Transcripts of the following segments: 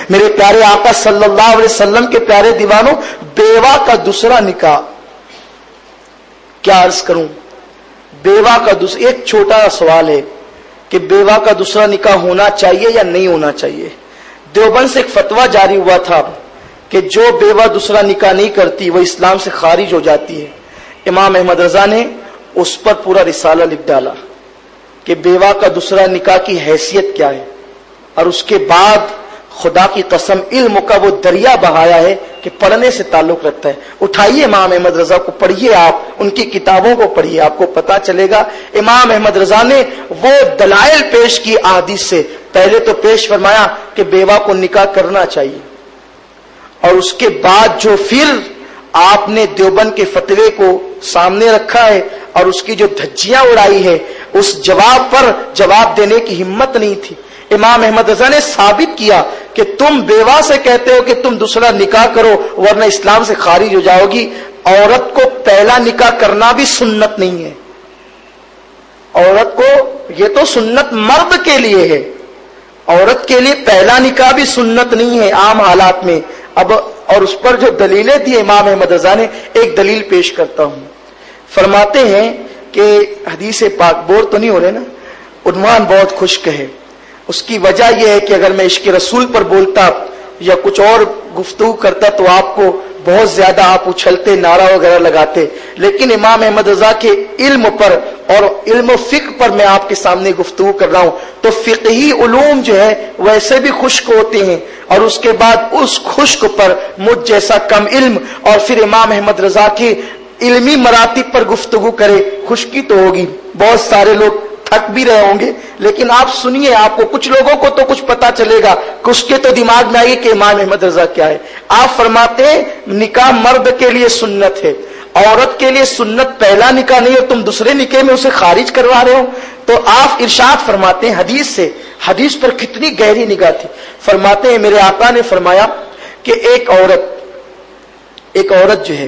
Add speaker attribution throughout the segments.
Speaker 1: میرے پیارے آقا صلی اللہ علیہ وسلم کے پیارے دیوانوں، بیوہ کا دوسرا نکاح، کیا عرض کروں، بیوہ کا دوسرا، ایک چھوٹا سوال ہے کہ بیوہ کا دوسرا نکاح ہونا چاہیے یا نہیں ہونا چاہیے۔ دیوبند سے ایک فتویٰ جاری ہوا تھا کہ جو بیوہ دوسرا نکاح نہیں کرتی وہ اسلام سے خارج ہو جاتی ہے۔ امام احمد رضا نے اس پر پورا رسالہ لکھ ڈالا کہ بیوہ کا دوسرا نکاح کی حیثیت کیا ہے، اور اس کے بعد خدا کی قسم علم کا وہ دریا بہایا ہے کہ پڑھنے سے تعلق رکھتا ہے۔ اٹھائیے امام احمد رضا کو، پڑھیے، آپ ان کی کتابوں کو پڑھیے، آپ کو پتا چلے گا امام احمد رضا نے وہ دلائل پیش کی احادیث سے۔ پہلے تو پیش فرمایا کہ بیوہ کو نکاح کرنا چاہیے، اور اس کے بعد جو پھر آپ نے دیوبند کے فتوے کو سامنے رکھا ہے اور اس کی جو دھجیاں اڑائی ہے، اس جواب پر جواب دینے کی ہمت نہیں تھی۔ امام احمد رضا نے ثابت کیا کہ تم بیوہ سے کہتے ہو کہ تم دوسرا نکاح کرو ورنہ اسلام سے خارج ہو جاؤ گی۔ عورت کو پہلا نکاح کرنا بھی سنت نہیں ہے، عورت کو، یہ تو سنت مرد کے لیے ہے، عورت کے لیے پہلا نکاح بھی سنت نہیں ہے عام حالات میں۔ اب اور اس پر جو دلیلیں دی امام احمد رضا نے، ایک دلیل پیش کرتا ہوں۔ فرماتے ہیں کہ حدیث پاک، بور تو نہیں ہو رہے نا، عنوان بہت خشک ہے، اس کی وجہ یہ ہے کہ اگر میں عشق رسول پر بولتا یا کچھ اور گفتگو کرتا تو آپ کو بہت زیادہ آپ اچھلتے، نعرہ وغیرہ لگاتے، لیکن امام احمد رضا کے علم پر اور علم و فقہ پر میں آپ کے سامنے گفتگو کر رہا ہوں۔ تو فقہی علوم جو ہے ویسے بھی خشک ہوتے ہیں، اور اس کے بعد اس خشک پر مجھ جیسا کم علم اور پھر امام احمد رضا کے علمی مراتب پر گفتگو کرے، خشکی تو ہوگی، بہت سارے لوگ تھک بھی رہے ہوں گے، لیکن آپ سنیے، آپ کو کچھ لوگوں کو تو کچھ پتا چلے گا، کچھ کے تو دماغ میں آئے کہ امام احمد رضا کیا ہے۔ آپ فرماتے ہیں نکاح مرد کے لیے سنت ہے، عورت کے لیے سنت پہلا نکاح نہیں ہے، تم دوسرے نکاح میں اسے خارج کروا رہے ہو۔ تو آپ ارشاد فرماتے ہیں حدیث سے، حدیث پر کتنی گہری نگاہ تھی، فرماتے ہیں میرے آقا نے فرمایا کہ ایک عورت جو ہے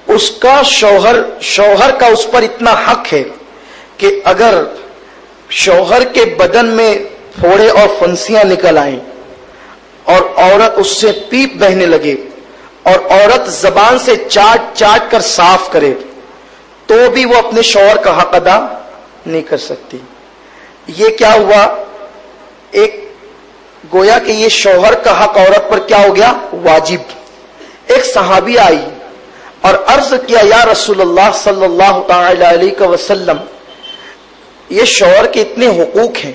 Speaker 1: اس کا شوہر کا اس پر اتنا حق ہے کہ اگر شوہر کے بدن میں پھوڑے اور پھنسیاں نکل آئیں اور عورت اس سے پیپ بہنے لگے اور عورت زبان سے چاٹ کر صاف کرے تو بھی وہ اپنے شوہر کا حق ادا نہیں کر سکتی۔ یہ کیا ہوا، ایک گویا کہ یہ شوہر کا حق عورت پر کیا ہو گیا، واجب۔ ایک صحابی آئی اور عرض کیا یا رسول اللہ صلی اللہ تعالی علیہ وسلم، یہ شوہر کے اتنے حقوق ہیں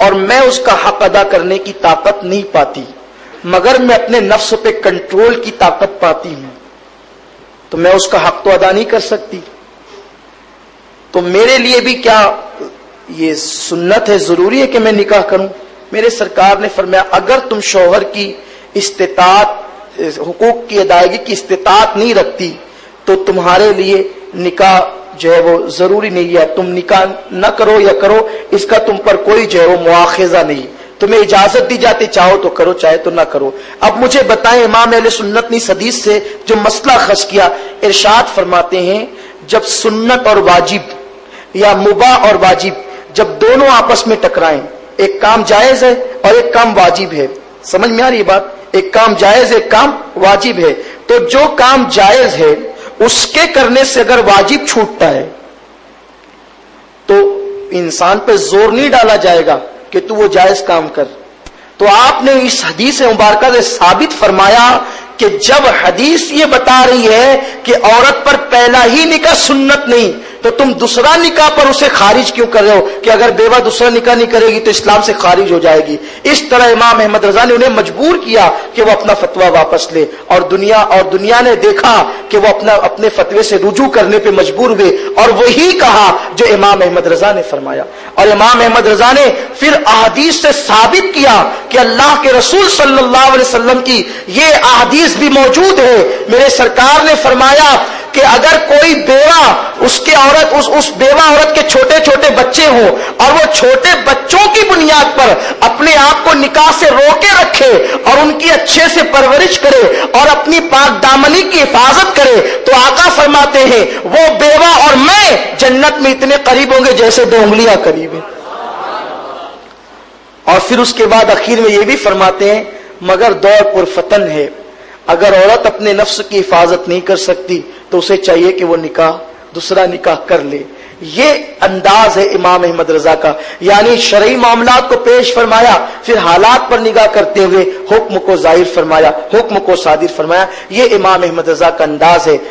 Speaker 1: اور میں اس کا حق ادا کرنے کی طاقت نہیں پاتی، مگر میں اپنے نفس پہ کنٹرول کی طاقت پاتی ہوں، تو میں اس کا حق تو ادا نہیں کر سکتی، تو میرے لیے بھی کیا یہ سنت ہے، ضروری ہے کہ میں نکاح کروں؟ میرے سرکار نے فرمایا اگر تم شوہر کی استطاعت، حقوق کی ادائیگی کی استطاعت نہیں رکھتی تو تمہارے لیے نکاح جو ہے وہ ضروری نہیں ہے، تم نکاح نہ کرو یا کرو، اس کا تم پر کوئی جو ہے وہ مواخذہ نہیں، تمہیں اجازت دی جاتی، چاہو تو کرو چاہے تو نہ کرو۔ اب مجھے بتائیں امام اہل سنت نے اس حدیث سے جو مسئلہ خش کیا، ارشاد فرماتے ہیں جب سنت اور واجب یا مباح اور واجب جب دونوں آپس میں ٹکرائیں، ایک کام جائز ہے اور ایک کام واجب ہے، سمجھ میں آ رہی بات، ایک کام جائز ہے ایک کام واجب ہے، تو جو کام جائز ہے اس کے کرنے سے اگر واجب چھوٹتا ہے تو انسان پہ زور نہیں ڈالا جائے گا کہ تو وہ جائز کام کر۔ تو آپ نے اس حدیث مبارکہ سے ثابت فرمایا کہ جب حدیث یہ بتا رہی ہے کہ عورت پر پہلا ہی نکاح سنت نہیں تو تم دوسرا نکاح پر اسے خارج کیوں کر رہے ہو کہ اگر بیوہ دوسرا نکاح نہیں کرے گی تو اسلام سے خارج ہو جائے گی۔ اس طرح امام احمد رضا نے انہیں مجبور کیا کہ وہ اپنا فتویٰ واپس لے، اور دنیا نے دیکھا کہ وہ اپنے فتوے سے رجوع کرنے پہ مجبور ہوئے اور وہی کہا جو امام احمد رضا نے فرمایا۔ اور امام احمد رضا نے پھر احادیث سے ثابت کیا کہ اللہ کے رسول صلی اللہ علیہ وسلم کی یہ احادیث بھی موجود ہے۔ میرے سرکار نے فرمایا کہ اگر کوئی بیوہ اس بیوہ عورت کے چھوٹے چھوٹے بچے ہوں اور وہ چھوٹے بچوں کی بنیاد پر اپنے آپ کو نکاح سے روکے رکھے اور ان کی اچھے سے پرورش کرے اور اپنی پاک دامنی کی حفاظت کرے تو آقا فرماتے ہیں وہ بیوہ اور میں جنت میں اتنے قریب ہوں گے جیسے 2 انگلیاں قریب ہیں۔ اور پھر اس کے بعد آخر میں یہ بھی فرماتے ہیں مگر دور پرفتن ہے، اگر عورت اپنے نفس کی حفاظت نہیں کر سکتی تو اسے چاہیے کہ وہ دوسرا نکاح کر لے. یہ انداز ہے امام احمد رضا کا، یعنی شرعی معاملات کو پیش فرمایا، پھر حالات پر نگاہ کرتے ہوئے حکم کو ظاہر فرمایا، حکم کو صادر فرمایا. یہ امام احمد رضا کا انداز ہے.